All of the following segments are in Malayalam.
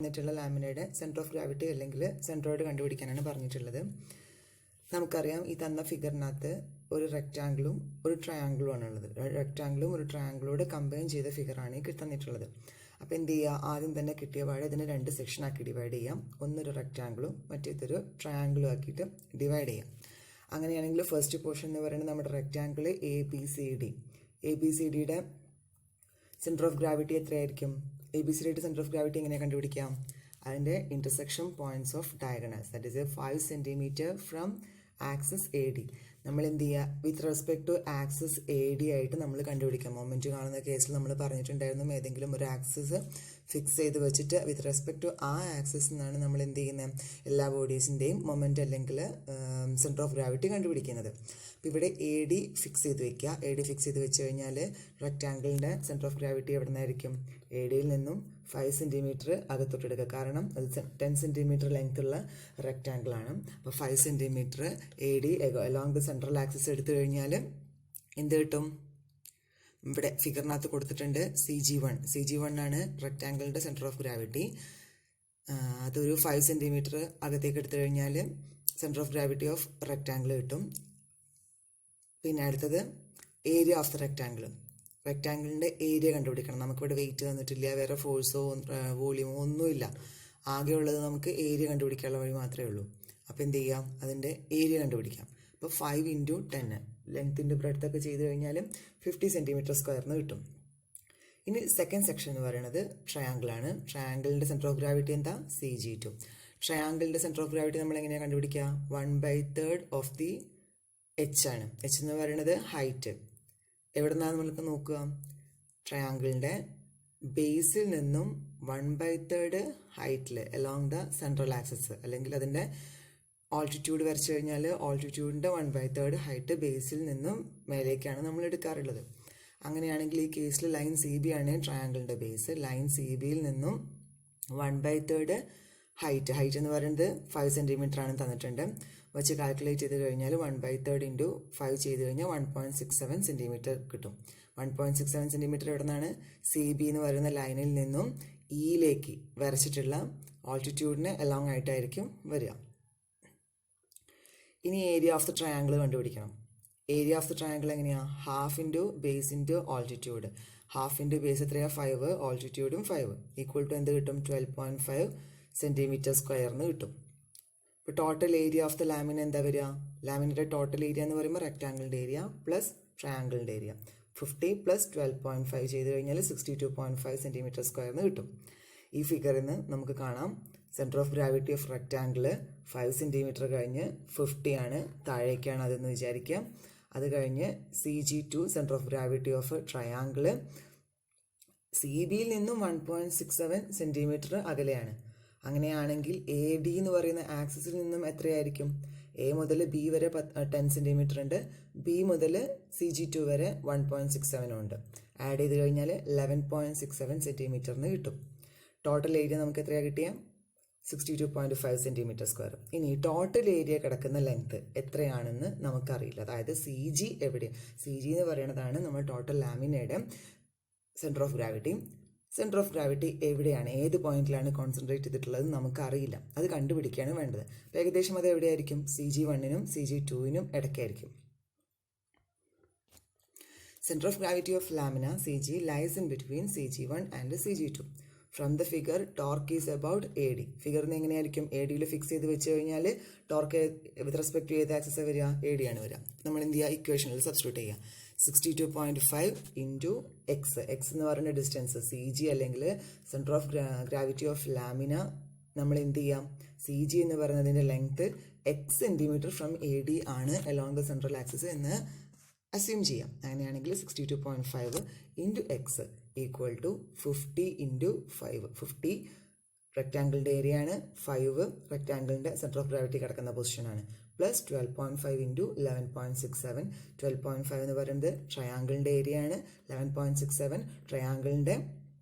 എന്നിട്ടുള്ള ലാമിനയുടെ സെൻറ്റർ ഓഫ് ഗ്രാവിറ്റി അല്ലെങ്കിൽ സെൻട്രോയിഡ് കണ്ടുപിടിക്കാനാണ് പറഞ്ഞിട്ടുള്ളത്. നമുക്കറിയാം ഈ തന്ന ഫിഗറിനകത്ത് ഒരു റെക്റ്റാങ്കിളും ഒരു ട്രയാങ്കിളും ആണുള്ളത്. റെക്റ്റാങ്കിളും ഒരു ട്രയാങ്കിളോട് കമ്പൈൻ ചെയ്ത ഫിഗറാണ് ഈ തന്നിട്ടുള്ളത്. അപ്പോൾ എന്ത് ചെയ്യുക, ആദ്യം തന്നെ കിട്ടിയ പാടെ ഇതിനെ 2 സെക്ഷനാക്കി ഡിവൈഡ് ചെയ്യാം. ഒന്നൊരു റെക്റ്റാങ്കിളും മറ്റേതൊരു ട്രയാങ്കിളും ആക്കിയിട്ട് ഡിവൈഡ് ചെയ്യാം. അങ്ങനെയാണെങ്കിൽ ഫസ്റ്റ് പോർഷൻ എന്ന് പറയുന്നത് നമ്മുടെ റെക്റ്റാങ്കിൾ എ ബി സി ഡിയുടെ സെൻറ്റർ ഓഫ് ഗ്രാവിറ്റി എത്രയായിരിക്കും? എ ബി സി ഡിയുടെ സെൻറ്റർ ഓഫ് ഗ്രാവിറ്റി എങ്ങനെ കണ്ടുപിടിക്കാം? അതിൻ്റെ intersection points of diagonals, that is 5 centimetre from axis A D. നമ്മൾ എന്ത് ചെയ്യുക, with respect to axis A D ആയിട്ട് നമ്മൾ കണ്ടുപിടിക്കാം. മൊമെൻറ്റ് കാണുന്ന കേസിൽ നമ്മൾ പറഞ്ഞിട്ടുണ്ടായിരുന്നു, ഏതെങ്കിലും ഒരു ആക്സിസ് ഫിക്സ് ചെയ്ത് വെച്ചിട്ട് വിത്ത് റെസ്പെക്ട് ടു ആ ആക്സിസ് നിന്നാണ് നമ്മൾ എന്ത് ചെയ്യുന്നത്, എല്ലാ ബോഡീസിൻ്റെയും മൊമെൻറ്റ് അല്ലെങ്കിൽ സെൻറ്റർ ഓഫ് ഗ്രാവിറ്റി കണ്ടുപിടിക്കുന്നത്. അപ്പോൾ ഇവിടെ എ ഡി ഫിക്സ് ചെയ്ത് വെക്കുക. എ ഡി ഫിക്സ് ചെയ്ത് വെച്ച് കഴിഞ്ഞാൽ റെക്റ്റാങ്കിളിൻ്റെ സെൻറ്റർ ഓഫ് ഗ്രാവിറ്റി എവിടെ നിന്നായിരിക്കും? എ ഡിയിൽ നിന്നും 5 സെൻറ്റിമീറ്റർ അകത്തോട്ടെടുക്കുക. കാരണം അത് 10 സെൻറ്റിമീറ്റർ ലെങ്ത് ഉള്ള റെക്റ്റാങ്കിളാണ്. അപ്പോൾ 5 centimetre A D along the central axis എടുത്തു കഴിഞ്ഞാൽ എന്ത് കിട്ടും? ഇവിടെ ഫിഗറിനകത്ത് കൊടുത്തിട്ടുണ്ട് CG1 ആണ് റെക്റ്റാങ്കിളിൻ്റെ സെൻറ്റർ ഓഫ് ഗ്രാവിറ്റി. അതൊരു 5 സെൻറ്റിമീറ്റർ അകത്തേക്ക് എടുത്തു കഴിഞ്ഞാൽ centre of gravity of rectangle കിട്ടും. പിന്നെ അടുത്തത് ഏരിയ ഓഫ് ദ റെക്റ്റാങ്കിളിൻ്റെ ഏരിയ കണ്ടുപിടിക്കണം. നമുക്കിവിടെ വെയിറ്റ് തന്നിട്ടില്ല, വേറെ ഫോഴ്സോ വോളിയമോ ഒന്നുമില്ല. ആകെയുള്ളത് നമുക്ക് ഏരിയ കണ്ടുപിടിക്കാനുള്ള വഴി മാത്രമേ ഉള്ളൂ. അപ്പോൾ എന്ത് ചെയ്യാം, അതിൻ്റെ ഏരിയ കണ്ടുപിടിക്കാം. അപ്പോൾ 5 × 10 ലെങ്ത്തിൻ്റെ ബ്രെഡ്ത്തൊക്കെ ചെയ്ത് കഴിഞ്ഞാൽ 50 സെൻറ്റിമീറ്റർ സ്ക്വയറിന് കിട്ടും. ഇനി സെക്കൻഡ് സെക്ഷൻ എന്ന് പറയുന്നത് ട്രയാങ്കിളാണ്. ട്രയാങ്കിളിൻ്റെ സെൻറ്റർ ഓഫ് ഗ്രാവിറ്റി എന്താ? CG2. ട്രയാങ്കിളിൻ്റെ സെൻറ്റർ ഓഫ് ഗ്രാവിറ്റി നമ്മൾ എങ്ങനെയാണ് കണ്ടുപിടിക്കുക? 1/3 ഓഫ് ദി H ആണ്. H എന്ന് പറയുന്നത് ഹൈറ്റ്. എവിടെ നിന്നാണ് നമ്മൾക്ക് നോക്കുക? ട്രയാങ്കിളിൻ്റെ ബേസിൽ നിന്നും 1/3 ഹൈറ്റിൽ അലോങ് ദ സെൻട്രൽ ആക്സിസ്, അല്ലെങ്കിൽ അതിൻ്റെ ഓൾട്ടിറ്റ്യൂഡ് വരച്ചു കഴിഞ്ഞാൽ ഓൾട്ടിറ്റ്യൂഡിൻ്റെ 1/3 ഹൈറ്റ് ബേസിൽ നിന്നും മേലേക്കാണ് നമ്മൾ എടുക്കാറുള്ളത്. അങ്ങനെയാണെങ്കിൽ ഈ കേസിൽ ലൈൻ CB ആണ് ട്രയാങ്കിളിൻ്റെ ബേസ്. ലൈൻ CBയിൽ നിന്നും 1/3 ഹൈറ്റ് എന്ന് പറയുന്നത് 5 സെൻറ്റിമീറ്റർ ആണ് തന്നിട്ടുണ്ട്. വെച്ച് കാൽക്കുലേറ്റ് ചെയ്ത് കഴിഞ്ഞാൽ 1/3 × 5 ചെയ്ത് കഴിഞ്ഞാൽ 1.67 സെൻറ്റിമീറ്റർ കിട്ടും. 1.67 സെൻറ്റിമീറ്റർ എവിടെ നിന്നാണ്? CB എന്ന് പറയുന്ന ലൈനിൽ നിന്നും ഇയിലേക്ക് വരച്ചിട്ടുള്ള ഓൾട്ടിറ്റ്യൂഡിന് അലോങ് ആയിട്ടായിരിക്കും വരിക. ഇനി ഏരിയ ഓഫ് ദ ട്രയാങ്കിൾ കണ്ടുപിടിക്കണം. ഏരിയ ഓഫ് ദ ട്രയാങ്കിൾ എങ്ങനെയാണ്? Half into base into altitude. Half into base എത്രയാണ്? 5. ഓൾട്ടിറ്റ്യൂഡും 5 ഈക്വൽ ടു എന്ത് കിട്ടും? 12.5 സെൻറ്റിമീറ്റർ സ്ക്വയറിന് കിട്ടും. ഇപ്പോൾ total area of the lamina എന്താ വരിക? ലാമിനയുടെ ടോട്ടൽ ഏരിയ എന്ന് പറയുമ്പോൾ റെക്റ്റാങ്കിളിൻ്റെ ഏരിയ പ്ലസ് ട്രയാങ്കിളിൻ്റെ ഏരിയ 50 + 12.5 ചെയ്ത് കഴിഞ്ഞാൽ 62.5 സെൻറ്റിമീറ്റർ സ്ക്വയറിന് കിട്ടും. ഈ ഫിഗറിൽ നിന്ന് നമുക്ക് കാണാം centre of gravity of rectangle 5 centimetre കഴിഞ്ഞ് 50 ആണ്, താഴേക്കാണ് അതെന്ന് വിചാരിക്കാം. അത് കഴിഞ്ഞ് CG2 centre of gravity of triangle CBയിൽ നിന്നും 1.67 സെൻറ്റിമീറ്റർ അകലെയാണ്. അങ്ങനെയാണെങ്കിൽ AD എന്ന് പറയുന്ന ആക്സിസിൽ നിന്നും എത്രയായിരിക്കും? A മുതൽ B വരെ 10 സെൻറ്റിമീറ്റർ ഉണ്ട്, B മുതൽ CG2 വരെ 1.67 ഉണ്ട്. ആഡ് ചെയ്ത് കഴിഞ്ഞാൽ 11.67 സെൻറ്റിമീറ്ററിന് കിട്ടും. ടോട്ടൽ ഏരിയ നമുക്ക് എത്രയാണ് കിട്ടിയ? 62.5 സെൻറ്റിമീറ്റർ സ്ക്വയർ. ഇനി ടോട്ടൽ ഏരിയ കിടക്കുന്ന ലെങ്ത് എത്രയാണെന്ന് നമുക്കറിയില്ല. അതായത് CG എവിടെ? CG എന്ന് പറയുന്നതാണ് നമ്മൾ ടോട്ടൽ ലാമിനയുടെ centre of gravity. Centre of gravity എവിടെയാണ്, ഏത് പോയിന്റിലാണ് കോൺസെൻട്രേറ്റ് ചെയ്തിട്ടുള്ളത് നമുക്കറിയില്ല. അത് കണ്ടുപിടിക്കുകയാണ് വേണ്ടത്. അപ്പോൾ ഏകദേശം അത് എവിടെയായിരിക്കും? CG1നും CG2നും ഇടയ്ക്കായിരിക്കും. Centre of gravity of lamina CG lies in between CG1 and CG2. From the figure torque is about AD. ഫിഗറിന് എങ്ങനെയായിരിക്കും? ADയിൽ ഫിക്സ് ചെയ്ത് വെച്ച് കഴിഞ്ഞാൽ ടോർക്ക് വിത്ത് റെസ്പെക്ട് ടു ഏത് ആക്സിസ് വരിക? AD ആണ് വരിക. നമ്മൾ എന്ത് ചെയ്യുക? ഇക്വേഷനിൽ സബ്സ്റ്റിറ്റ്യൂട്ട് ചെയ്യുക. 62.5 × x എന്ന് പറയുന്ന ഡിസ്റ്റൻസ് CG അല്ലെങ്കിൽ centre of gravity of lamina. നമ്മൾ എന്ത് ചെയ്യാം? CG എന്ന് പറയുന്നതിൻ്റെ length x centimetre from AD ആണ് അലോങ് ദ സെൻട്രൽ ആക്സിസ് എന്ന് അസ്യൂം ചെയ്യാം. അങ്ങനെയാണെങ്കിൽ 62.5 × x ഈക്വൽ ടു 50 × 5. 50 റെക്റ്റാങ്കിളിൻ്റെ ഏരിയ ആണ്, 5 റെക്റ്റാങ്കിളിൻ്റെ സെൻറ്റർ ഓഫ് ഗ്രാവിറ്റി കിടക്കുന്ന പൊസിഷനാണ്, പ്ലസ് 12.5 × 11.67. 12.5 എന്ന് പറയുന്നത് ട്രയാങ്കിളിൻ്റെ ഏരിയ ആണ്, 11.67 ട്രയാങ്കിളിൻ്റെ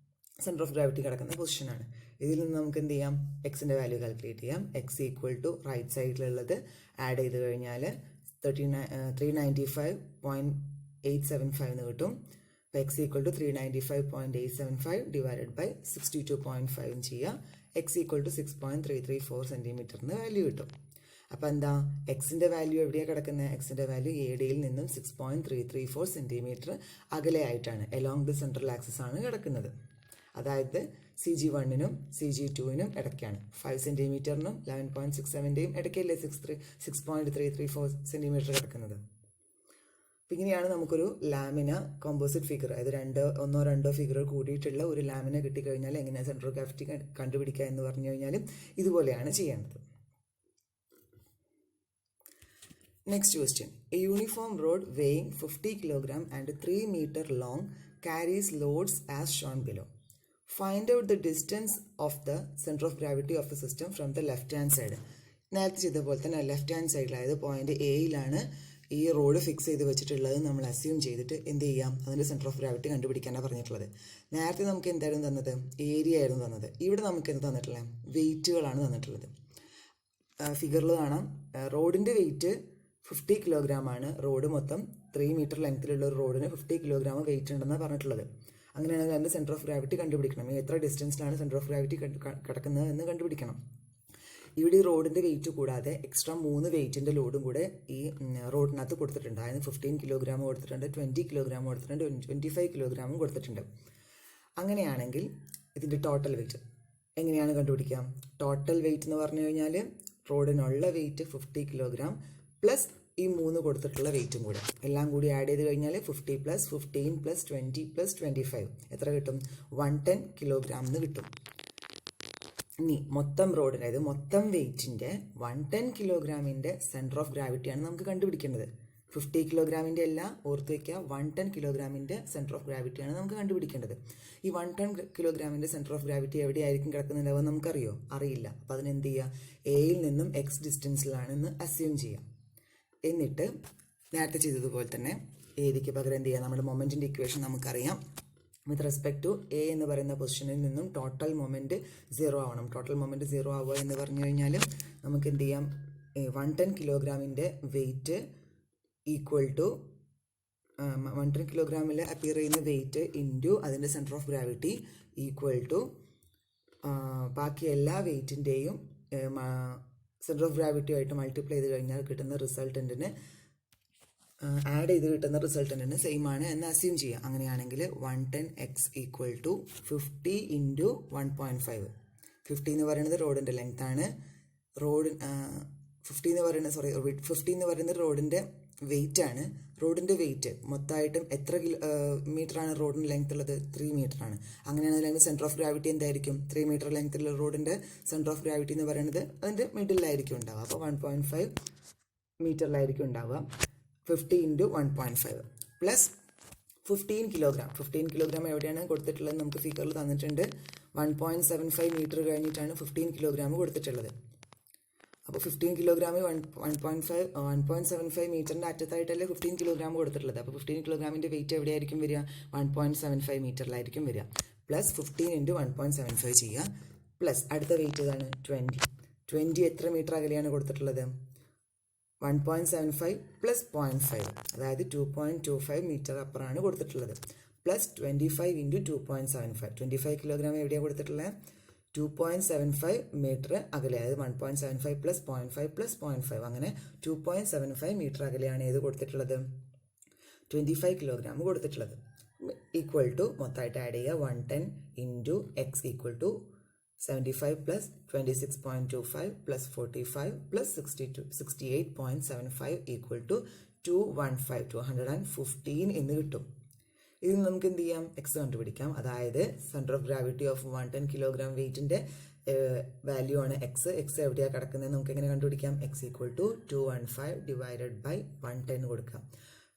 സെൻറ്റർ ഓഫ് ഗ്രാവിറ്റി കിടക്കുന്ന പൊസിഷനാണ്. ഇതിൽ നിന്ന് നമുക്ക് എന്ത് ചെയ്യാം? എക്സിൻ്റെ വാല്യൂ കാൽക്കുലേറ്റ് ചെയ്യാം. x ഈക്വൽ ടു റൈറ്റ് സൈഡിലുള്ളത് ആഡ് ചെയ്ത് കഴിഞ്ഞാൽ 395.875 എന്ന് കിട്ടും. അപ്പോൾ x equal to 395.875 divided by 62.5 ചെയ്യുക. എക്സ് ഈക്വൽ ടു 6.334 സെൻറ്റിമീറ്ററിന് വാല്യൂ കിട്ടും. അപ്പോൾ എന്താ, എക്സിൻ്റെ വാല്യൂ എവിടെയാണ് കിടക്കുന്നത്? എക്സിൻ്റെ വാല്യൂ എ ഡിയിൽ നിന്നും 6.334 സെൻറ്റിമീറ്റർ അകലെയായിട്ടാണ്, എലോങ് ദി സെൻട്രൽ ആക്സിസ് ആണ് കിടക്കുന്നത്. അതായത് CG1നും CG2നും ഇടയ്ക്കാണ്. 5 സെൻറ്റിമീറ്ററിനും 11.67ൻ്റെയും ഇടയ്ക്കല്ലേ 6.334 സെൻറ്റിമീറ്റർ കിടക്കുന്നത്. അപ്പം ഇങ്ങനെയാണ് നമുക്കൊരു ലാമിന കോമ്പോസിറ്റ് ഫിഗർ, അതായത് ഒന്നോ രണ്ടോ ഫിഗർ കൂടിയിട്ടുള്ള ഒരു ലാമിന കിട്ടിക്കഴിഞ്ഞാൽ എങ്ങനെ സെൻട്രൽ ഓഫ് ഗ്രാവിറ്റി കണ്ടുപിടിക്കുക എന്ന് പറഞ്ഞു കഴിഞ്ഞാൽ ഇതുപോലെയാണ് ചെയ്യേണ്ടത്. Next question. A uniform rod weighing 50 kg and 3 meter long carries loads as shown below. Find out the distance of the center of gravity of the system from the left hand side. നേരത്തെ ചെയ്ത പോലെ തന്നെ ലെഫ്റ്റ് ഹാൻഡ് സൈഡിൽ, അതായത് പോയിന്റ് എയിലാണ് ഈ റോഡ് ഫിക്സ് ചെയ്ത് വെച്ചിട്ടുള്ളത് നമ്മൾ അസ്യൂം ചെയ്തിട്ട് എന്ത് ചെയ്യാം, അതിൻ്റെ സെൻറ്റർ ഓഫ് ഗ്രാവിറ്റി കണ്ടുപിടിക്കാനാണ് പറഞ്ഞിട്ടുള്ളത്. നേരത്തെ നമുക്ക് എന്തായിരുന്നു തന്നത്? ഏരിയ ആയിരുന്നു തന്നത്. ഇവിടെ നമുക്ക് എന്ത് തന്നിട്ടുള്ളത്? വെയിറ്റുകളാണ് തന്നിട്ടുള്ളത്. ഫിഗറിൽ കാണാം, റോഡിൻ്റെ വെയിറ്റ് 50 കിലോഗ്രാമാണ്. റോഡ് മൊത്തം 3 മീറ്റർ ലെങ്ത്തിലുള്ള ഒരു റോഡിന് 50 കിലോഗ്രാം വെയിറ്റ് ഉണ്ടെന്നാണ് പറഞ്ഞിട്ടുള്ളത്. അങ്ങനെയാണെങ്കിൽ അതിൻ്റെ സെൻറ്റർ ഓഫ് ഗ്രാവിറ്റി കണ്ടുപിടിക്കണം. എത്ര ഡിസ്റ്റൻസിലാണ് സെൻറ്റർ ഓഫ് ഗ്രാവിറ്റി കിടക്കുന്നത് എന്ന് കണ്ടുപിടിക്കണം. ഇവിടെ ഈ റോഡിൻ്റെ വെയിറ്റ് കൂടാതെ എക്സ്ട്രാ 3 വെയിറ്റിൻ്റെ ലോഡും കൂടെ ഈ റോഡിനകത്ത് കൊടുത്തിട്ടുണ്ട്. അതായത് 15 കിലോഗ്രാം കൊടുത്തിട്ടുണ്ട്, 20 കിലോഗ്രാം കൊടുത്തിട്ടുണ്ട്, 25 കിലോഗ്രാമും കൊടുത്തിട്ടുണ്ട്. അങ്ങനെയാണെങ്കിൽ ഇതിൻ്റെ ടോട്ടൽ വെയിറ്റ് എങ്ങനെയാണ് കണ്ടുപിടിക്കാം? ടോട്ടൽ വെയിറ്റ് എന്ന് പറഞ്ഞു കഴിഞ്ഞാൽ റോഡിനുള്ള വെയിറ്റ് 50 കിലോഗ്രാം പ്ലസ് ഈ 3 കൊടുത്തിട്ടുള്ള വെയിറ്റും കൂടെ എല്ലാം കൂടി ആഡ് ചെയ്ത് കഴിഞ്ഞാൽ 50 + 15 + 20 + 25 എത്ര കിട്ടും? 110 കിലോഗ്രാം എന്ന് കിട്ടും. ഇനി മൊത്തം റോഡിന്, അതായത് മൊത്തം വെയിറ്റിൻ്റെ 110 കിലോഗ്രാമിൻ്റെ സെൻറ്റർ ഓഫ് ഗ്രാവിറ്റിയാണ് നമുക്ക് കണ്ടുപിടിക്കേണ്ടത്. 50 കിലോഗ്രാമിൻ്റെ അല്ല, ഓർത്ത് വയ്ക്കുക, 110 കിലോഗ്രാമിൻ്റെ സെൻറ്റർ ഓഫ് ഗ്രാവിറ്റിയാണ് നമുക്ക് കണ്ടുപിടിക്കേണ്ടത്. ഈ 110 കിലോഗ്രാമിൻ്റെ സെൻറ്റർ ഓഫ് ഗ്രാവിറ്റി എവിടെയായിരിക്കും കിടക്കുന്നുണ്ടാവുക നമുക്കറിയോ? അറിയില്ല. അപ്പോൾ അതിനെന്ത് ചെയ്യുക? എയിൽ നിന്നും എക്സ് ഡിസ്റ്റൻസിലാണെന്ന് അസ്യൂം ചെയ്യാം. എന്നിട്ട് നേരത്തെ ചെയ്തതുപോലെ തന്നെ ഏരിയയ്ക്ക് പകരം എന്ത് ചെയ്യുക? നമ്മുടെ മൊമെൻറ്റിൻ്റെ ഇക്വേഷൻ നമുക്കറിയാം. വിത്ത് റെസ്പെക്ട് ടു എ എന്ന് പറയുന്ന പൊസിഷനിൽ നിന്നും ടോട്ടൽ മൊമെൻറ്റ് 0 ആവണം. ടോട്ടൽ മൊമെൻറ്റ് 0 ആവുക എന്ന് പറഞ്ഞു കഴിഞ്ഞാൽ നമുക്ക് എന്ത് ചെയ്യാം? 110 കിലോഗ്രാമിൻ്റെ വെയിറ്റ് ഈക്വൽ ടു 110 കിലോഗ്രാമിൽ അപ്പിയർ ചെയ്യുന്ന വെയിറ്റ് ഇൻറ്റു അതിൻ്റെ centre of gravity equal to ബാക്കി എല്ലാ വെയിറ്റിൻ്റെയും സെൻറ്റർ ഓഫ് ഗ്രാവിറ്റിയുമായിട്ട് മൾട്ടിപ്ലൈ ചെയ്ത് കഴിഞ്ഞാൽ കിട്ടുന്ന റിസൾട്ടൻറ്റിന്, ആഡ് ചെയ്ത് കിട്ടുന്ന റിസൾട്ടൻറ്റിന് സെയിം ആണ് എന്ന് അസ്യൂം ചെയ്യാം. അങ്ങനെയാണെങ്കിൽ 110x ഈക്വൽ ടു 50 × 1.5. 50 എന്ന് പറയുന്നത് റോഡിൻ്റെ ലെങ്ത് ആണ്. 50 എന്ന് പറയുന്നത് റോഡിൻ്റെ വെയിറ്റ് ആണ്. റോഡിൻ്റെ വെയിറ്റ് മൊത്തമായിട്ടും എത്ര മീറ്ററാണ് റോഡിന് ലെങ്ത് ഉള്ളത്? 3 മീറ്റർ ആണ്. അങ്ങനെയാണെങ്കിൽ അതിൻ്റെ സെൻറ്റർ ഓഫ് ഗ്രാവിറ്റി എന്തായിരിക്കും? 3 മീറ്റർ ലെങ്ത്തുള്ള റോഡിൻ്റെ സെൻറ്റർ ഓഫ് ഗ്രാവിറ്റി എന്ന് പറയുന്നത് അതിൻ്റെ മിഡിലായിരിക്കും ഉണ്ടാവുക. അപ്പോൾ 1.5 മീറ്ററിലായിരിക്കും ഉണ്ടാവുക. 50 × 1.5 പ്ലസ് 15 കിലോഗ്രാം. 15 കിലോഗ്രാം എവിടെയാണ് കൊടുത്തിട്ടുള്ളത്? നമുക്ക് ഫിഗറിൽ തന്നിട്ടുണ്ട്. 1.75 മീറ്റർ കഴിഞ്ഞിട്ടാണ് 15 കിലോഗ്രാം കൊടുത്തിട്ടുള്ളത്. അപ്പോൾ 15 കിലോഗ്രാമിൽ 1.75 മീറ്ററിൻ്റെ അറ്റത്തായിട്ടല്ലേ 15 കിലോഗ്രാം കൊടുത്തിട്ടുള്ളത്. അപ്പോൾ 15 കിലോഗ്രാമിൻ്റെ വെയിറ്റ് എവിടെയായിരിക്കും വരിക? 1.75 മീറ്ററിലായിരിക്കും വരിക. പ്ലസ് 15 × 1.75 ചെയ്യുക. പ്ലസ് അടുത്ത വെയിറ്റ് ഏതാണ്? 20 എത്ര മീറ്റർ അകലെയാണ് കൊടുത്തിട്ടുള്ളത്? 1.75 പ്ലസ് 0.5, അതായത് 2.25 മീറ്റർ അപ്പുറമാണ് കൊടുത്തിട്ടുള്ളത്. പ്ലസ് 25 × 2.75. 25 കിലോഗ്രാം എവിടെയാണ് കൊടുത്തിട്ടുള്ളത്? 2.75 മീറ്റർ അകലെ, അതായത് 1.75 പ്ലസ് 0.5 പ്ലസ് 0.5, അങ്ങനെ 2.75 മീറ്റർ അകലെയാണ് ഏത് കൊടുത്തിട്ടുള്ളത്? 25 കിലോഗ്രാം കൊടുത്തിട്ടുള്ളത്. ഈക്വൽ ടു മൊത്തമായിട്ട് ആഡ് ചെയ്യുക. 110 × x equal to 75 plus 26.25 plus 45 plus 68.75 equal to 215 എന്ന് കിട്ടും. ഇത് നമുക്ക് എന്ത് ചെയ്യാം? എക്സ് കണ്ടുപിടിക്കാം. അതായത് centre of gravity of 110 kilogram വെയിറ്റിൻ്റെ വാല്യൂ ആണ് എക്സ്. എക്സ് എവിടെയാണ് കിടക്കുന്നത് നമുക്ക് എങ്ങനെ കണ്ടുപിടിക്കാം? X equal to 215 divided by 110 കൊടുക്കാം.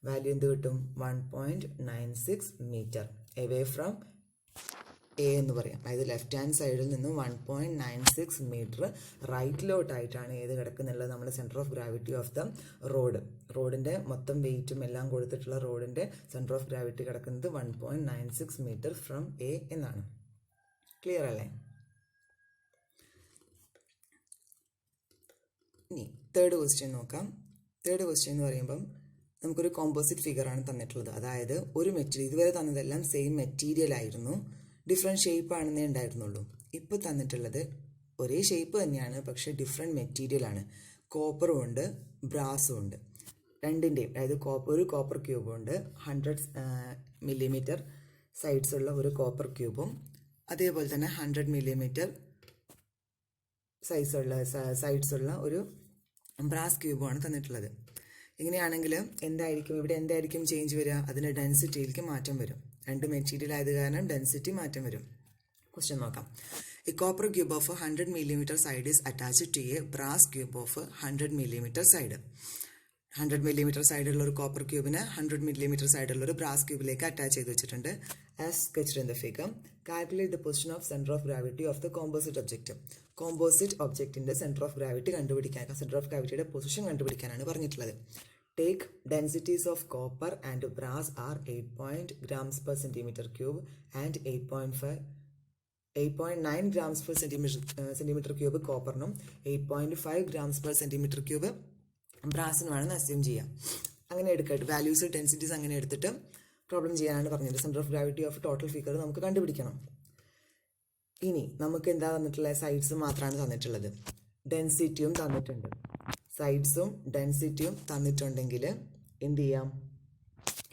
വാല്യൂ എന്ത് കിട്ടും? 1.96 മീറ്റർ എവേ ഫ്രം എ എന്ന് പറയാം. അതായത് ലെഫ്റ്റ് ഹാൻഡ് സൈഡിൽ നിന്ന് 1.96 മീറ്റർ റൈറ്റിലോട്ടായിട്ടാണ് ഏത് കിടക്കുന്നുള്ളത്? നമ്മുടെ centre of gravity of the റോഡിൻ്റെ മൊത്തം വെയിറ്റും എല്ലാം കൊടുത്തിട്ടുള്ള റോഡിൻ്റെ സെൻറ്റർ ഓഫ് ഗ്രാവിറ്റി കിടക്കുന്നത് 1.96 മീറ്റർ ഫ്രം എ എന്നാണ്. ക്ലിയർ അല്ലേ? ഇനി തേർഡ് ക്വസ്റ്റ്യൻ നോക്കാം. തേർഡ് ക്വസ്റ്റ്യൻ എന്ന് പറയുമ്പം നമുക്കൊരു കോമ്പോസിറ്റ് ഫിഗറാണ് തന്നിട്ടുള്ളത്. അതായത് ഒരു മെറ്റീരിയൽ, ഇതുവരെ തന്നതെല്ലാം സെയിം മെറ്റീരിയൽ ആയിരുന്നു, ഡിഫറെൻറ്റ് ഷേപ്പ് ആണെന്നേ ഉണ്ടായിരുന്നുള്ളൂ. ഇപ്പോൾ തന്നിട്ടുള്ളത് ഒരേ ഷേപ്പ് തന്നെയാണ്, പക്ഷേ ഡിഫറെൻറ്റ് മെറ്റീരിയലാണ്. കോപ്പറും ഉണ്ട്, ബ്രാസും ഉണ്ട്. രണ്ടിൻ്റെയും, അതായത് ഒരു കോപ്പർ ക്യൂബും ഉണ്ട്, 100 മില്ലിമീറ്റർ സൈഡ്സ് ഉള്ള ഒരു കോപ്പർ ക്യൂബും അതേപോലെ തന്നെ 100 മില്ലിമീറ്റർ സൈഡ്സ് ഉള്ള ഒരു ബ്രാസ് ക്യൂബുമാണ് തന്നിട്ടുള്ളത്. ഇങ്ങനെയാണെങ്കിൽ എന്തായിരിക്കും ചേഞ്ച് വരിക? അതിൻ്റെ ഡെൻസിറ്റിയിലേക്ക് മാറ്റം വരും. രണ്ട് മെറ്റീരിയൽ ആയത് കാരണം ഡെൻസിറ്റി മാറ്റം വരും. ക്വസ്റ്റ്യൻ നോക്കാം. A copper cube of 100 millimeter side is attached to a brass cube of 100 millimeter side. 100 millimeter side ഉള്ള ഒരു കോപ്പർ ക്യൂബിനെ 100 millimeter side ഉള്ള ഒരു ബ്രാസ് ക്യൂബിലേക്ക് അറ്റാച്ച് ചെയ്ത് വെച്ചിട്ടുണ്ട്. As sketched in the figure, calculate the position of center of gravity of the composite object. Composite ഒബ്ജക്റ്റിന്റെ സെന്റർ ഓഫ് ഗ്രാവിറ്റി കണ്ടുപിടിക്കാൻ, സെന്റർ ഓഫ് ഗ്രാവിറ്റിയുടെ പൊസിഷൻ കണ്ടുപിടിക്കാനാണ് പറഞ്ഞിട്ടുള്ളത്. Take densities of copper and brass are 8 grams per centimeter cube and 8.9 grams per centimeter cube കോപ്പറിനും 8.5 grams per centimeter cube ബ്രാസിനുമാണെന്ന് അസ്യൂം ചെയ്യാം. അങ്ങനെ എടുക്കട്ടെ, വാല്യൂസ് ഡെൻസിറ്റീസ് അങ്ങനെ എടുത്തിട്ട് പ്രോബ്ലം ചെയ്യാനാണ് പറഞ്ഞത്. Centre of gravity of total figure നമുക്ക് കണ്ടുപിടിക്കണം. ഇനി നമുക്ക് എന്താ തന്നിട്ടുള്ളത്? സൈഡ്സ് മാത്രമാണ് തന്നിട്ടുള്ളത്, ഡെൻസിറ്റിയും തന്നിട്ടുണ്ട്. സൈഡ്സും ഡെൻസിറ്റിയും തന്നിട്ടുണ്ടെങ്കിൽ എന്ത് ചെയ്യാം?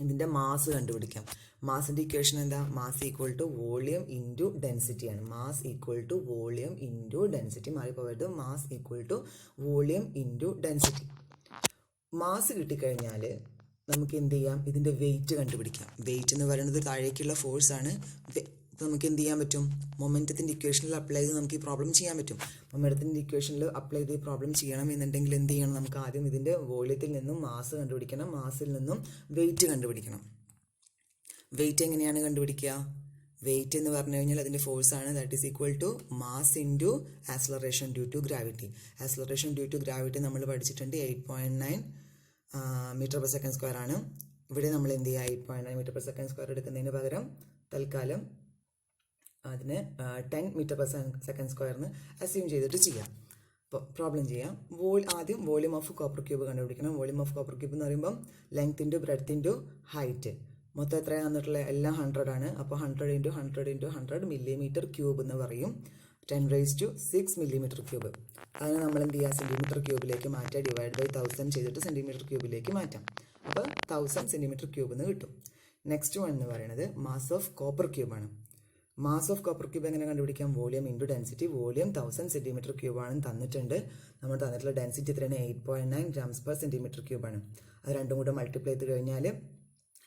ഇതിൻ്റെ മാസ് കണ്ടുപിടിക്കാം. മാസിൻ്റെ ഇക്വേഷൻ എന്താ? Mass equal to volume into ഡെൻസിറ്റിയാണ്. Mass equal to volume into density, മാറിപ്പോയത് mass equal to volume into ഡെൻസിറ്റി. മാസ് കിട്ടിക്കഴിഞ്ഞാൽ നമുക്ക് എന്ത് ചെയ്യാം? ഇതിൻ്റെ വെയിറ്റ് കണ്ടുപിടിക്കാം. വെയിറ്റ് എന്ന് പറയുന്നത് താഴേക്കുള്ള ഫോഴ്സാണ്. നമുക്ക് എന്ത് ചെയ്യാൻ പറ്റും? മൊമെൻറ്റത്തിൻ്റെ ഇക്വേഷനിൽ അപ്ലൈ ചെയ്ത് നമുക്ക് ഈ പ്രോബ്ലം ചെയ്യാൻ പറ്റും. മൊമെൻറ്റത്തിൻ്റെ ഇക്വേഷനിൽ അപ്ലൈ ചെയ്ത് ഈ പ്രോബ്ലം ചെയ്യണം എന്നുണ്ടെങ്കിൽ എന്ത് ചെയ്യണം? നമുക്ക് ആദ്യം ഇതിൻ്റെ വോളിയത്തിൽ നിന്നും മാസ് കണ്ടുപിടിക്കണം, മാസിൽ നിന്നും വെയിറ്റ് കണ്ടുപിടിക്കണം. വെയിറ്റ് എങ്ങനെയാണ് കണ്ടുപിടിക്കുക? വെയിറ്റ് എന്ന് പറഞ്ഞു കഴിഞ്ഞാൽ അതിൻ്റെ ഫോഴ്സാണ്. That is equal to mass into acceleration due to gravity. Acceleration due to ഗ്രാവിറ്റി നമ്മൾ പഠിച്ചിട്ടുണ്ട്, 8.9 മീറ്റർ പെർ സെക്കൻഡ് സ്ക്വയർ ആണ്. ഇവിടെ നമ്മൾ എന്ത് ചെയ്യുക? 8.9 മീറ്റർ പെർ സെക്കൻഡ് സ്ക്വയർ എടുക്കുന്നതിന് പകരം തൽക്കാലം അതിന് 10 മീറ്റർ പെർ സെക്കൻഡ് സ്ക്വയറിന് അസ്യൂം ചെയ്തിട്ട് ചെയ്യാം. അപ്പോൾ പ്രോബ്ലം ചെയ്യാം. ആദ്യം വോളിയം ഓഫ് കോപ്പർ ക്യൂബ് കണ്ടുപിടിക്കണം. വോളിയം ഓഫ് കോപ്പർ ക്യൂബ് എന്ന് പറയുമ്പം length into breadth into height. മൊത്തം എത്രയാണ് തന്നിട്ടുള്ളത്? എല്ലാം 100 ആണ്. അപ്പോൾ 100 × 100 × 100 മില്ലിമീറ്റർ ക്യൂബ് എന്ന് പറയും. 10⁻⁶ മില്ലിമീറ്റർ ക്യൂബ്. അതിന് നമ്മൾ എന്ത് ചെയ്യുക? സെൻറ്റിമീറ്റർ ക്യൂബിലേക്ക് മാറ്റുക. ഡിവൈഡ് ബൈ 1000 ചെയ്തിട്ട് സെൻറ്റിമീറ്റർ ക്യൂബിലേക്ക് മാറ്റാം. അപ്പോൾ 1000 സെൻറ്റിമീറ്റർ ക്യൂബ് എന്ന് കിട്ടും. നെക്സ്റ്റ് വൺ എന്ന് പറയുന്നത് മാസ് ഓഫ് കോപ്പർ ക്യൂബാണ്. മാസ് ഓഫ് കോപ്പർ ക്യൂബ് എങ്ങനെ കണ്ടുപിടിക്കാം? Volume into density. Volume 1000 centimetre ക്യൂബാണ് തന്നിട്ടുണ്ട്. നമ്മൾ തന്നിട്ടുള്ള ഡെൻസിറ്റി എത്രയാണ്? 8.9 grams per centimeter ക്യൂബാണ്. അത് രണ്ടും കൂടെ മൾട്ടിപ്ലൈ ചെയ്ത് കഴിഞ്ഞാൽ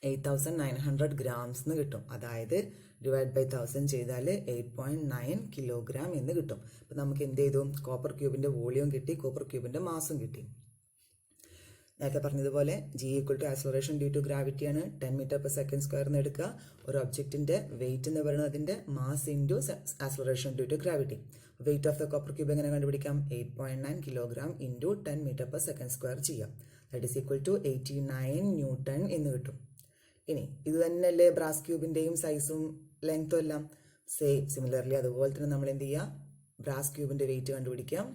8900 grams എന്ന് കിട്ടും. അതായത് ഡിവൈഡ് ബൈ 1000 ചെയ്താൽ 8.9 കിലോഗ്രാം എന്ന് കിട്ടും. അപ്പം നമുക്ക് എന്ത് ചെയ്തു? കോപ്പർ ക്യൂബിൻ്റെ വോളിയം കിട്ടി, കോപ്പർ ക്യൂബിൻ്റെ മാസും കിട്ടി. നേരത്തെ പറഞ്ഞതുപോലെ G equal to acceleration due to ഗ്രാവിറ്റിയാണ്. 10 മീറ്റർ പെർ സെക്കൻഡ് സ്ക്വയർ എന്ന് എടുക്കുക. ഒരു ഒബ്ജക്റ്റിൻ്റെ വെയിറ്റ് എന്ന് പറയുന്നത് അതിൻ്റെ mass into acceleration due to gravity. Weight of the copper cube എങ്ങനെ കണ്ടുപിടിക്കാം? 8.9 kilogram into 10 metre per second square ചെയ്യാം. That is equal to 89 newton എന്ന് കിട്ടും. ഇനി ഇത് തന്നെയല്ലേ ബ്രാസ് ക്യൂബിൻ്റെയും സൈസും ലെങ്ത്തും എല്ലാം സിമിലർലി അതുപോലെ തന്നെ നമ്മൾ എന്ത് ചെയ്യുക? ബ്രാസ് ക്യൂബിൻ്റെ വെയിറ്റ് കണ്ടുപിടിക്കാം.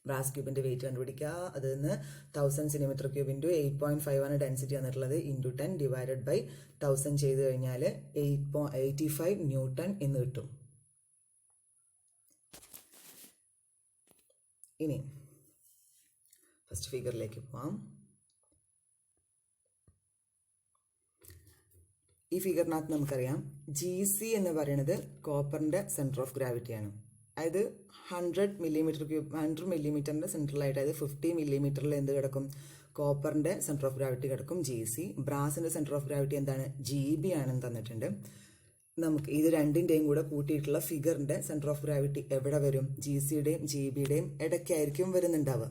ബ്രാസ് ക്യൂബിൻ്റെ വെയിറ്റ് കണ്ടുപിടിക്കുക. അതിൽ നിന്ന് 1000 സെൻറ്റിമീറ്റർ ക്യൂബ് ഇൻറ്റു 8.5 ആണ് ഡെൻസിറ്റി തന്നിട്ടുള്ളത്. ഇൻറ്റു 10 ഡിവൈഡഡ് ബൈ 1000 ചെയ്ത് കഴിഞ്ഞാൽ 85 ന്യൂട്ടൺ എന്ന് കിട്ടും. ഇനി ഫസ്റ്റ് ഫിഗറിലേക്ക് പോവാം. ഈ ഫിഗറിനകത്ത് നമുക്കറിയാം GC എന്ന് പറയുന്നത് കോപ്പറിൻ്റെ സെൻറ്റർ ഓഫ് ഗ്രാവിറ്റിയാണ്. അതായത് 100 മില്ലിമീറ്റർ ക്യൂബ് 100 മില്ലിമീറ്ററിൻ്റെ സെൻറ്ററിലായിട്ട്, അതായത് 50 മില്ലിമീറ്ററിൽ എന്ത് കിടക്കും? കോപ്പറിൻ്റെ സെൻറ്റർ ഓഫ് ഗ്രാവിറ്റി കിടക്കും GC. ബ്രാസിൻ്റെ സെൻറ്റർ ഓഫ് ഗ്രാവിറ്റി എന്താണ്? GB ആണെന്ന് തന്നിട്ടുണ്ട്. നമുക്ക് ഇത് രണ്ടിൻ്റെയും കൂടെ കൂട്ടിയിട്ടുള്ള ഫിഗറിൻ്റെ സെൻറ്റർ ഓഫ് ഗ്രാവിറ്റി എവിടെ വരും? GCയുടെയും GBയുടെയും ഇടയ്ക്കായിരിക്കും വരുന്നുണ്ടാവുക.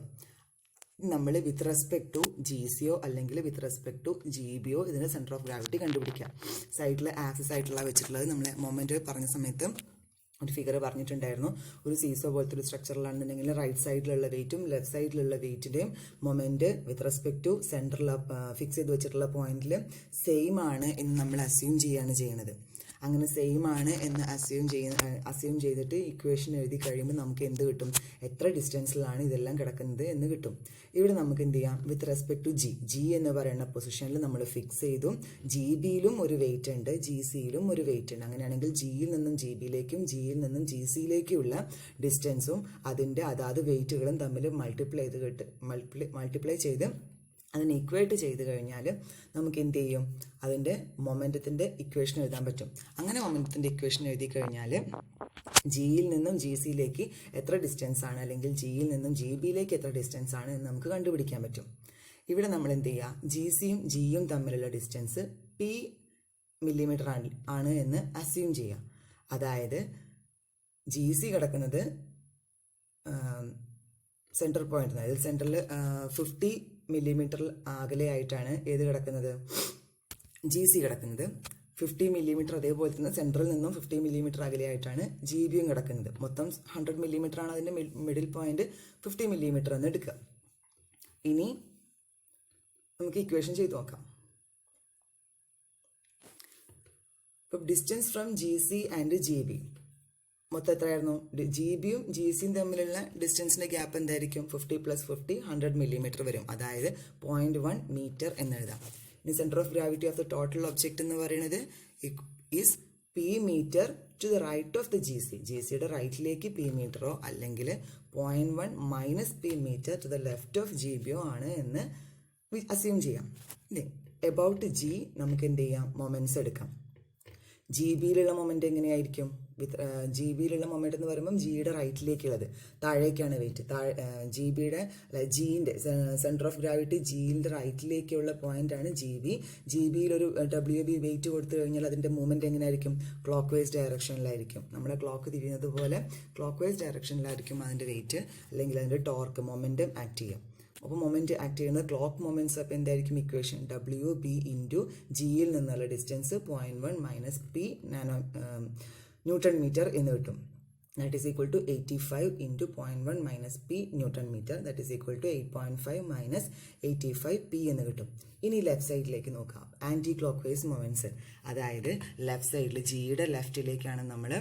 നമ്മൾ വിത്ത് റെസ്പെക്ട് ടു GCയോ അല്ലെങ്കിൽ വിത്ത് റെസ്പെക്ട് ടു GBയോ ഇതിൻ്റെ സെൻറ്റർ ഓഫ് ഗ്രാവിറ്റി കണ്ടുപിടിക്കാം. സൈഡിൽ ആക്സിസ് ആയിട്ടുള്ള വെച്ചിട്ടുള്ളത് നമ്മൾ മൊമെൻറ്റ് പറഞ്ഞ സമയത്ത് ഒരു ഫിഗർ പറഞ്ഞിട്ടുണ്ടായിരുന്നു. ഒരു സീസോ പോലത്തെ ഒരു സ്ട്രക്ചറിലാണെന്നുണ്ടെങ്കിൽ റൈറ്റ് സൈഡിലുള്ള വെയിറ്റും ലെഫ്റ്റ് സൈഡിലുള്ള വെയിറ്റിൻ്റെയും മൊമെൻറ്റ് വിത്ത് റെസ്പെക്ട് ടു സെൻറ്ററിൽ ഫിക്സ് ചെയ്ത് വെച്ചിട്ടുള്ള പോയിന്റിൽ സെയിം ആണ് എന്ന് നമ്മൾ അസ്യൂം ചെയ്യുകയാണ് ചെയ്യുന്നത്. അങ്ങനെ സെയിം ആണ് എന്ന് അസ്യൂം ചെയ്തിട്ട് ഇക്വേഷൻ എഴുതി കഴിയുമ്പോൾ നമുക്ക് എന്ത് കിട്ടും, എത്ര ഡിസ്റ്റൻസിലാണ് ഇതെല്ലാം കിടക്കുന്നത് എന്ന് കിട്ടും. ഇവിടെ നമുക്ക് എന്ത് ചെയ്യാം, വിത്ത് റെസ്പെക്ട് ടു ജി എന്ന് പറയുന്ന പൊസിഷനിൽ നമ്മൾ ഫിക്സ് ചെയ്തു. ജി ബിയിലും ഒരു വെയിറ്റ് ഉണ്ട്, ജി സിയിലും ഒരു വെയിറ്റ് ഉണ്ട്. അങ്ങനെയാണെങ്കിൽ ജിയിൽ നിന്നും ജി ബിയിലേക്കും ജിയിൽ നിന്നും ജി സിയിലേക്കുള്ള ഡിസ്റ്റൻസും അതിൻ്റെ അതാത് വെയിറ്റുകളും തമ്മിൽ മൾട്ടിപ്ലൈ ചെയ്ത് അതിനെ ഇക്വേറ്റ് ചെയ്ത് കഴിഞ്ഞാൽ നമുക്ക് എന്ത് ചെയ്യും, അതിൻ്റെ മൊമെൻറ്റത്തിൻ്റെ ഇക്വേഷൻ എഴുതാൻ പറ്റും. അങ്ങനെ മൊമെൻറ്റത്തിൻ്റെ ഇക്വേഷൻ എഴുതി കഴിഞ്ഞാൽ ജിയിൽ നിന്നും ജി സിയിലേക്ക് എത്ര ഡിസ്റ്റൻസ് ആണ്, അല്ലെങ്കിൽ ജിയിൽ നിന്നും ജി ബിയിലേക്ക് എത്ര ഡിസ്റ്റൻസ് ആണ് എന്ന് നമുക്ക് കണ്ടുപിടിക്കാൻ പറ്റും. ഇവിടെ നമ്മൾ എന്ത് ചെയ്യുക, ജി സിയും ജിയും തമ്മിലുള്ള ഡിസ്റ്റൻസ് പി മില്ലിമീറ്റർ ആണ് എന്ന് അസ്യൂം ചെയ്യുക. അതായത് ജി സി കിടക്കുന്നത് സെൻട്രൽ പോയിന്റ്, അതായത് സെൻട്രൽ 50 മില്ലിമീറ്റർ അകലെയായിട്ടാണ് ഏത് കിടക്കുന്നത്, ജി സി കിടക്കുന്നത്. 50 മില്ലിമീറ്റർ, അതേപോലെ തന്നെ സെൻട്രൽ നിന്നും 50 മില്ലിമീറ്റർ അകലെയായിട്ടാണ് ജി ബിയും കിടക്കുന്നത്. മൊത്തം 100 മില്ലിമീറ്റർ ആണ് അതിൻ്റെ മിഡിൽ പോയിന്റ്, 50 മില്ലിമീറ്റർ എന്ന് എടുക്കുക. ഇനി നമുക്ക് ഇക്വേഷൻ ചെയ്ത് നോക്കാം. ഇപ്പം distance from G C and G B മൊത്തം എത്രയായിരുന്നു, ജി ബിയും ജി സിയും തമ്മിലുള്ള ഡിസ്റ്റൻസിൻ്റെ ഗ്യാപ്പ് എന്തായിരിക്കും, 50 + 50 100 മില്ലിമീറ്റർ വരും. അതായത് 0.1 മീറ്റർ എന്നെഴുതാം. ഇനി centre of gravity of the total object എന്ന് പറയുന്നത് is P metre to the right of the G C. G സിയുടെ റൈറ്റിലേക്ക് പി മീറ്ററോ അല്ലെങ്കിൽ 0.1 minus P metre to the left of the G ആണ് എന്ന് അസ്യൂം ചെയ്യാം. ഇനി എബൌട്ട് ജി നമുക്ക് എന്ത് ചെയ്യാം, മൊമെൻറ്റ്സ് എടുക്കാം. ജി ബിയിലുള്ള മൊമെൻറ്റ് എങ്ങനെയായിരിക്കും, ജി ബിയിലുള്ള മൊമെൻറ്റ് എന്ന് പറയുമ്പം ജിയുടെ റൈറ്റിലേക്കുള്ളത്, താഴേക്കാണ് വെയിറ്റ്. ജി ബിയുടെ ജീൻ്റെ സെൻറ്റർ ഓഫ് ഗ്രാവിറ്റി ജിയുടെ റൈറ്റിലേക്കുള്ള പോയിൻ്റാണ് ജി ബി. ജി ബിയിലൊരു ഡബ്ല്യു ബി വെയിറ്റ് കൊടുത്തു കഴിഞ്ഞാൽ അതിൻ്റെ മൂവ്മെൻറ്റ് എങ്ങനെയായിരിക്കും, ക്ലോക്ക് വൈസ് ഡയറക്ഷനിലായിരിക്കും. നമ്മുടെ ക്ലോക്ക് തിരിയുന്നത് പോലെ ക്ലോക്ക് വൈസ് ഡയറക്ഷനിലായിരിക്കും അതിൻ്റെ വെയിറ്റ്, അല്ലെങ്കിൽ അതിൻ്റെ ടോർക്ക് മൊമെൻറ്റം ആക്ട് ചെയ്യും. അപ്പോൾ മൊമെൻറ്റ് ആക്ട് ചെയ്യുന്നത് ക്ലോക്ക് മൊമെൻറ്റ്സ്. അപ്പോൾ എന്തായിരിക്കും ഇക്വേഷൻ, ഡബ്ല്യു ബി ഇൻറ്റു ജിയിൽ നിന്നുള്ള distance 0.1 minus P newton metre എന്ന് കിട്ടും. That is equal to 85 into 0.1 minus P newton metre, that is equal to 8.5 minus 85 P എന്ന് കിട്ടും. ഇനി ലെഫ്റ്റ് സൈഡിലേക്ക് നോക്കാം, ആൻറ്റി ക്ലോക്ക് വൈസ് മൊമെൻറ്റ്സ്. അതായത് ലെഫ്റ്റ് സൈഡിൽ ജിയുടെ ലെഫ്റ്റിലേക്കാണ് നമ്മൾ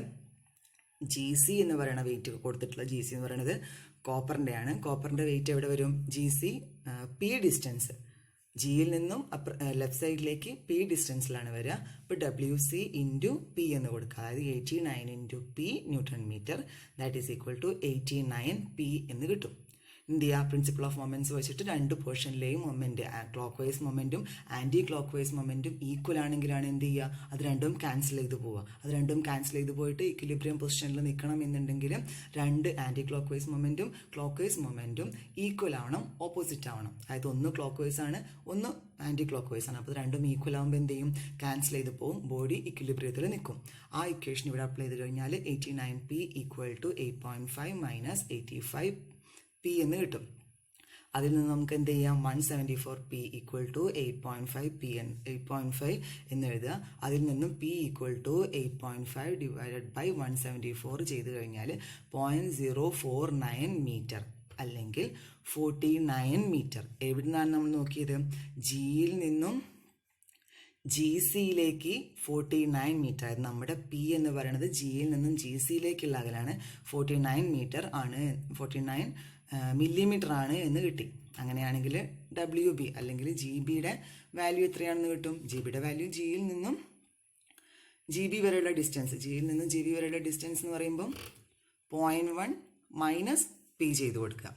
ജി സി എന്ന് പറയുന്ന വെയിറ്റ് കൊടുത്തിട്ടുള്ളത്. ജി സി എന്ന് പറയുന്നത് കോപ്പറിൻ്റെ ആണ്. കോപ്പറിൻ്റെ വെയിറ്റ് എവിടെ വരും, ജി സി പി ഡിസ്റ്റൻസ്, ജിയിൽ നിന്നും ലെഫ്റ്റ് സൈഡിലേക്ക് പി ഡിസ്റ്റൻസിലാണ് വരിക. അപ്പോൾ ഡബ്ല്യു സി ഇൻറ്റു പി എന്ന് കൊടുക്കുക. അതായത് 89 into P newton metre, that is equal to 89 P എന്ന് കിട്ടും. എന്ത് ചെയ്യുക, പ്രിൻസിപ്പിൾ ഓഫ് മൊമെൻറ്റ്സ് വെച്ചിട്ട് രണ്ട് പോർഷനിലെയും മൊമെൻറ്റ്, ക്ലോക്ക് വൈസ് മൊമെൻറ്റും ആൻറ്റി ക്ലോക്ക് വൈസ് മൊമെൻറ്റും ഈക്വൽ ആണെങ്കിലാണ് എന്ത് ചെയ്യുക, അത് രണ്ടും ക്യാൻസൽ ചെയ്ത് പോവുക. അത് രണ്ടും ക്യാൻസൽ ചെയ്ത് പോയിട്ട് ഇക്വിലിബ്രിയം പൊസിഷനിൽ നിൽക്കണം എന്നുണ്ടെങ്കിൽ രണ്ട് ആൻറ്റി ക്ലോക്ക് വൈസ് മൊമെൻറ്റും ക്ലോക്ക് വൈസ് മൊമെൻറ്റും ഈക്വൽ ആവണം, ഓപ്പോസിറ്റ് ആവണം. അതായത് ഒന്ന് ക്ലോക്ക് വൈസ് ആണ്, ഒന്ന് ആൻറ്റി ക്ലോക്ക് വൈസ് ആണ്. അപ്പോൾ രണ്ടും ഈക്വൽ ആകുമ്പോൾ എന്ത് ചെയ്യും, ക്യാൻസൽ ചെയ്ത് പോവും, ബോഡി ഇക്വിലിബ്രിയത്തിൽ നിൽക്കും. ആ ഇക്വേഷൻ ഇവിടെ അപ്ലൈ ചെയ്ത് കഴിഞ്ഞാൽ 89 P equal to 8.5 minus 85 P എന്ന് കിട്ടും. അതിൽ നിന്ന് നമുക്ക് എന്ത് ചെയ്യാം, 174 പി ഈക്വൽ ടു 8.5 പി 8.5 എന്ന് എഴുതുക. അതിൽ നിന്നും P equal to 8.5 divided by 174 ചെയ്ത് കഴിഞ്ഞാൽ 0.049 മീറ്റർ അല്ലെങ്കിൽ 49 മീറ്റർ. എവിടെ നിന്നാണ് നമ്മൾ നോക്കിയത്, ജിയിൽ നിന്നും ജി സിയിലേക്ക് 49 മീറ്റർ. ആയത് നമ്മുടെ പി എന്ന് പറയുന്നത് ജിയിൽ നിന്നും ജി സിയിലേക്കുള്ള അകലാണ്. 49 മീറ്റർ ആണ്, 49 മില്ലിമീറ്റർ ആണ് എന്ന് കിട്ടി. അങ്ങനെയാണെങ്കിൽ ഡബ്ല്യു ബി അല്ലെങ്കിൽ ജി ബിയുടെ വാല്യൂ എത്രയാണെന്ന് കിട്ടും. ജി ബിയുടെ വാല്യൂ ജിയിൽ നിന്നും ജി ബി വരെയുള്ള ഡിസ്റ്റൻസ്, ജിയിൽ നിന്നും ജി ബി വരെയുള്ള ഡിസ്റ്റൻസ് എന്ന് പറയുമ്പം 0.1 മൈനസ് പി ചെയ്ത് കൊടുക്കുക.